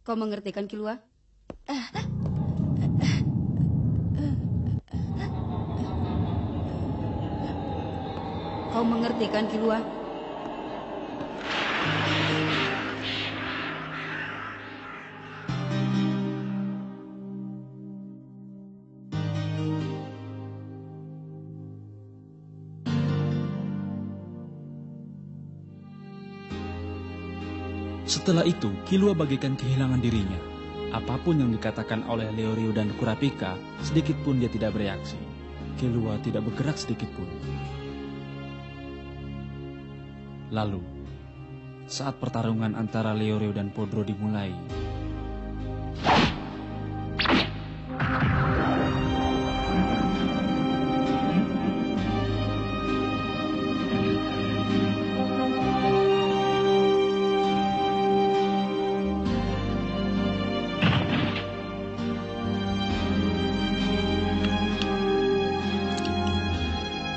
Kau mengerti kan, Kilua? Kau mengerti kan, Kilua? Setelah itu, Kilua bagaikan kehilangan dirinya. Apapun yang dikatakan oleh Leorio dan Kurapika, sedikit pun dia tidak bereaksi. Kilua tidak bergerak sedikit pun. Lalu, saat pertarungan antara Leorio dan Podro dimulai,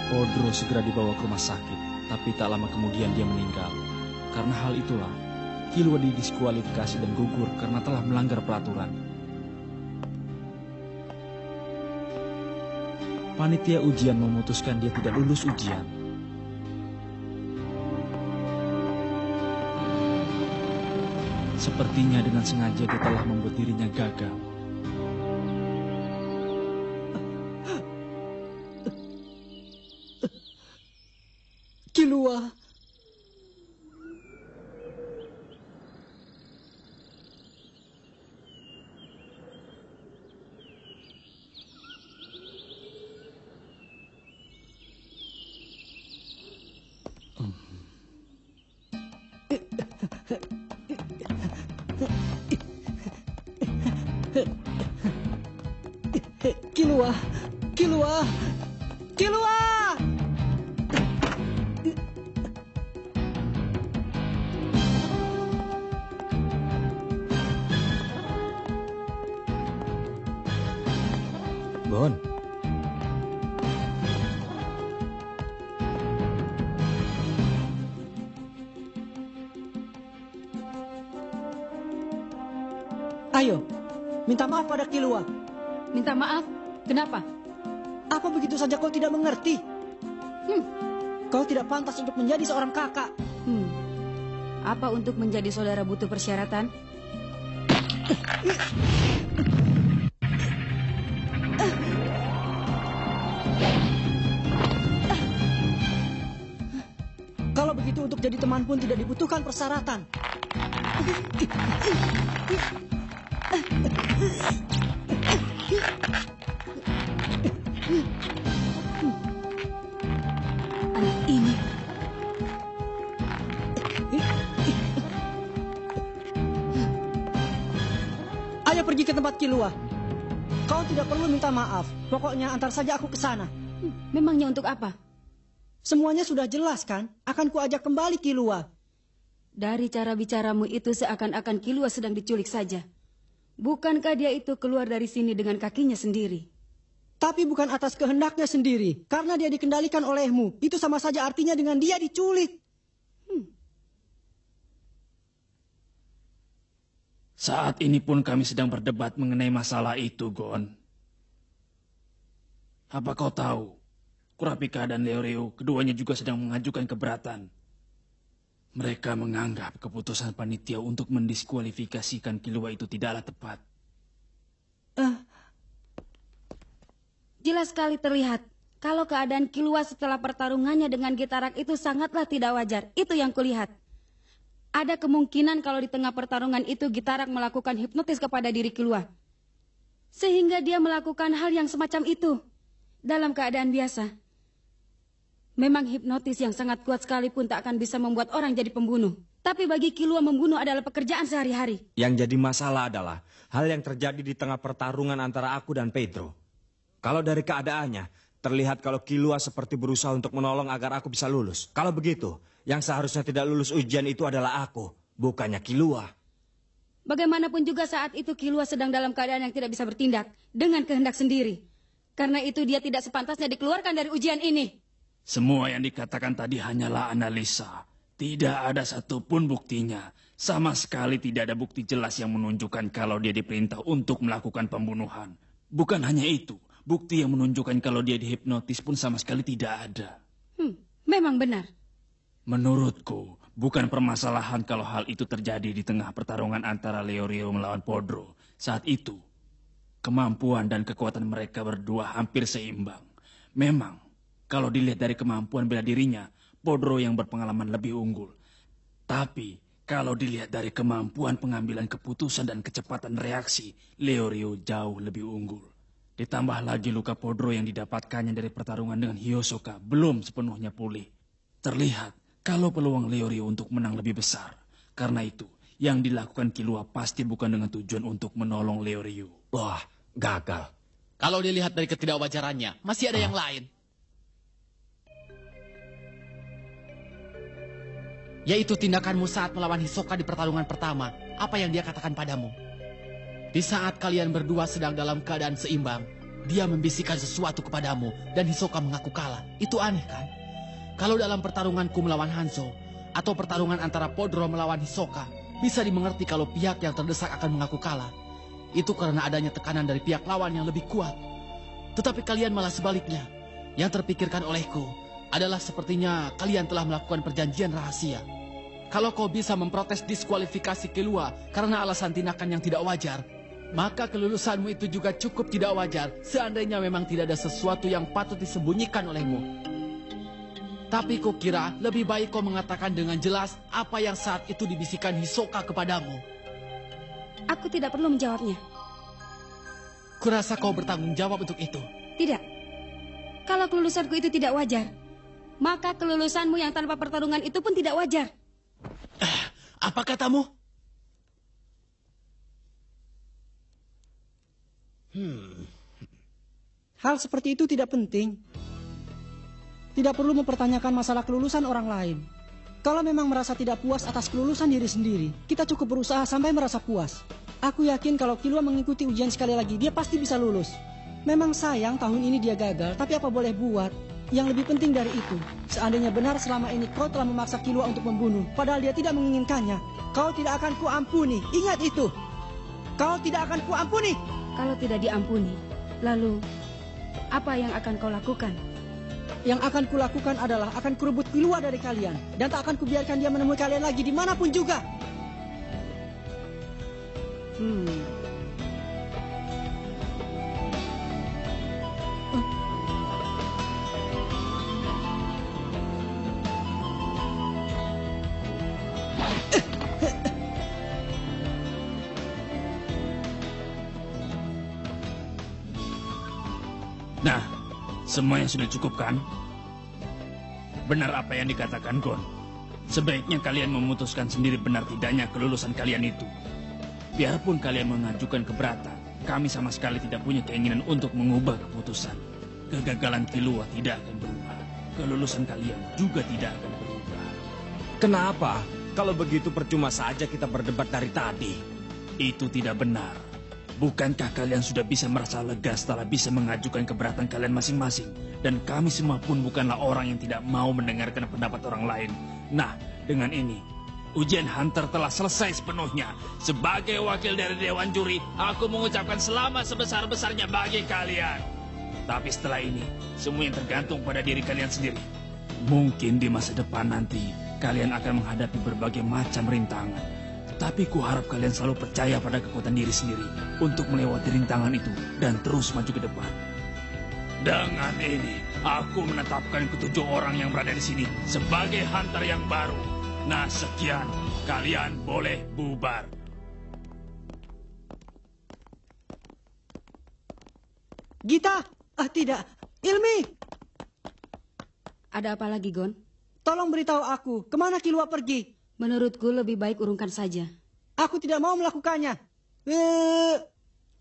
Podro segera dibawa ke rumah sakit, tapi tak lama kemudian dia meninggal. Karena hal itulah, Kilua didiskualifikasi dan gugur karena telah melanggar peraturan. Panitia ujian memutuskan dia tidak lulus ujian. Sepertinya dengan sengaja dia telah membuat dirinya gagal. Kilua. Kilua. Kilua. Kilua. Gon. Ayo, minta maaf pada Kilua. Minta maaf? Kenapa? Apa begitu saja kau tidak mengerti? Kau tidak pantas untuk menjadi seorang kakak. Apa untuk menjadi saudara butuh persyaratan? Kalau begitu untuk jadi teman pun tidak dibutuhkan persyaratan. Anak ini. Ayo pergi ke tempat Kilua. Kau tidak perlu minta maaf. Pokoknya antar saja aku ke sana. Memangnya untuk apa? Semuanya sudah jelas kan? Akan kuajak kembali Kilua. Dari cara bicaramu itu seakan-akan Kilua sedang diculik saja. Bukankah dia itu keluar dari sini dengan kakinya sendiri? Tapi bukan atas kehendaknya sendiri. Karena dia dikendalikan olehmu. Itu sama saja artinya dengan dia diculik. Saat ini pun kami sedang berdebat mengenai masalah itu, Gon. Apa kau tahu, Kurapika dan Leorio keduanya juga sedang mengajukan keberatan. Mereka menganggap keputusan panitia untuk mendiskualifikasikan Kilua itu tidaklah tepat. Jelas sekali terlihat kalau keadaan Kilua setelah pertarungannya dengan Gitarak itu sangatlah tidak wajar. Itu yang kulihat. Ada kemungkinan kalau di tengah pertarungan itu Gitarak melakukan hipnotis kepada diri Kilua. Sehingga dia melakukan hal yang semacam itu dalam keadaan biasa. Memang hipnotis yang sangat kuat sekalipun tak akan bisa membuat orang jadi pembunuh. Tapi bagi Kilua membunuh adalah pekerjaan sehari-hari. Yang jadi masalah adalah hal yang terjadi di tengah pertarungan antara aku dan Pedro. Kalau dari keadaannya, terlihat kalau Kilua seperti berusaha untuk menolong agar aku bisa lulus. Kalau begitu, yang seharusnya tidak lulus ujian itu adalah aku, bukannya Kilua. Bagaimanapun juga saat itu Kilua sedang dalam keadaan yang tidak bisa bertindak dengan kehendak sendiri. Karena itu dia tidak sepantasnya dikeluarkan dari ujian ini. Semua yang dikatakan tadi hanyalah analisa. Tidak ada satupun buktinya. Sama sekali tidak ada bukti jelas yang menunjukkan kalau dia diperintah untuk melakukan pembunuhan. Bukan hanya itu, bukti yang menunjukkan kalau dia dihipnotis pun sama sekali tidak ada. Memang benar. Menurutku, bukan permasalahan kalau hal itu terjadi di tengah pertarungan antara Leorio melawan Podro. Saat itu, kemampuan dan kekuatan mereka berdua hampir seimbang. Memang, kalau dilihat dari kemampuan bela dirinya, Podro yang berpengalaman lebih unggul. Tapi, kalau dilihat dari kemampuan pengambilan keputusan dan kecepatan reaksi, Leorio jauh lebih unggul. Ditambah lagi luka Podro yang didapatkannya dari pertarungan dengan Hisoka belum sepenuhnya pulih. Terlihat kalau peluang Leorio untuk menang lebih besar. Karena itu, yang dilakukan Killua pasti bukan dengan tujuan untuk menolong Leorio. Wah, gagal. Kalau dilihat dari ketidakwajarannya, masih ada yang lain. Yaitu tindakanmu saat melawan Hisoka di pertarungan pertama. Apa yang dia katakan padamu? Di saat kalian berdua sedang dalam keadaan seimbang, dia membisikkan sesuatu kepadamu dan Hisoka mengaku kalah. Itu aneh kan? Kalau dalam pertarunganku melawan Hanzo, atau pertarungan antara Podro melawan Hisoka, bisa dimengerti kalau pihak yang terdesak akan mengaku kalah. Itu karena adanya tekanan dari pihak lawan yang lebih kuat. Tetapi kalian malah sebaliknya. Yang terpikirkan olehku adalah sepertinya kalian telah melakukan perjanjian rahasia. Kalau kau bisa memprotes diskualifikasi Killua karena alasan tindakan yang tidak wajar, maka kelulusanmu itu juga cukup tidak wajar seandainya memang tidak ada sesuatu yang patut disembunyikan olehmu. Tapi kukira lebih baik kau mengatakan dengan jelas apa yang saat itu dibisikkan Hisoka kepadamu. Aku tidak perlu menjawabnya. Kurasa kau bertanggung jawab untuk itu. Tidak. Kalau kelulusanku itu tidak wajar, maka kelulusanmu yang tanpa pertarungan itu pun tidak wajar. Apa katamu? Hal seperti itu tidak penting. Tidak perlu mempertanyakan masalah kelulusan orang lain. Kalau memang merasa tidak puas atas kelulusan diri sendiri, kita cukup berusaha sampai merasa puas. Aku yakin kalau Killua mengikuti ujian sekali lagi, dia pasti bisa lulus. Memang sayang tahun ini dia gagal, tapi apa boleh buat? Yang lebih penting dari itu, seandainya benar selama ini kau telah memaksa Killua untuk membunuh, padahal dia tidak menginginkannya, kau tidak akan kuampuni. Ingat itu. Kau tidak akan kuampuni. Kalau tidak diampuni, lalu apa yang akan kau lakukan? Yang akan kulakukan adalah akan kurebut Killua dari kalian, dan tak akan kubiarkan dia menemui kalian lagi dimanapun juga. Nah, semuanya sudah cukup kan? Benar apa yang dikatakan Gon. Sebaiknya kalian memutuskan sendiri benar tidaknya kelulusan kalian itu. Biarpun kalian mengajukan keberatan, kami sama sekali tidak punya keinginan untuk mengubah keputusan. Kegagalan Killua tidak akan berubah. Kelulusan kalian juga tidak akan berubah. Kenapa? Kalau begitu percuma saja kita berdebat dari tadi. Itu tidak benar. Bukankah kalian sudah bisa merasa lega setelah bisa mengajukan keberatan kalian masing-masing? Dan kami semua pun bukanlah orang yang tidak mau mendengarkan pendapat orang lain. Nah, dengan ini, ujian Hunter telah selesai sepenuhnya. Sebagai wakil dari Dewan Juri, aku mengucapkan selamat sebesar-besarnya bagi kalian. Tapi setelah ini, semua yang tergantung pada diri kalian sendiri. Mungkin di masa depan nanti, kalian akan menghadapi berbagai macam rintangan. Tapi kuharap kalian selalu percaya pada kekuatan diri sendiri untuk melewati rintangan itu dan terus maju ke depan. Dengan ini, aku menetapkan ketujuh orang yang berada di sini sebagai Hunter yang baru. Nah, sekian. Kalian boleh bubar. Gita! Tidak. Ilmi! Ada apa lagi, Gon? Tolong beritahu aku, kemana Killua pergi? Menurutku lebih baik urungkan saja. Aku tidak mau melakukannya.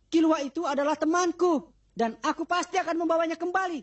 Killua itu adalah temanku. Dan aku pasti akan membawanya kembali.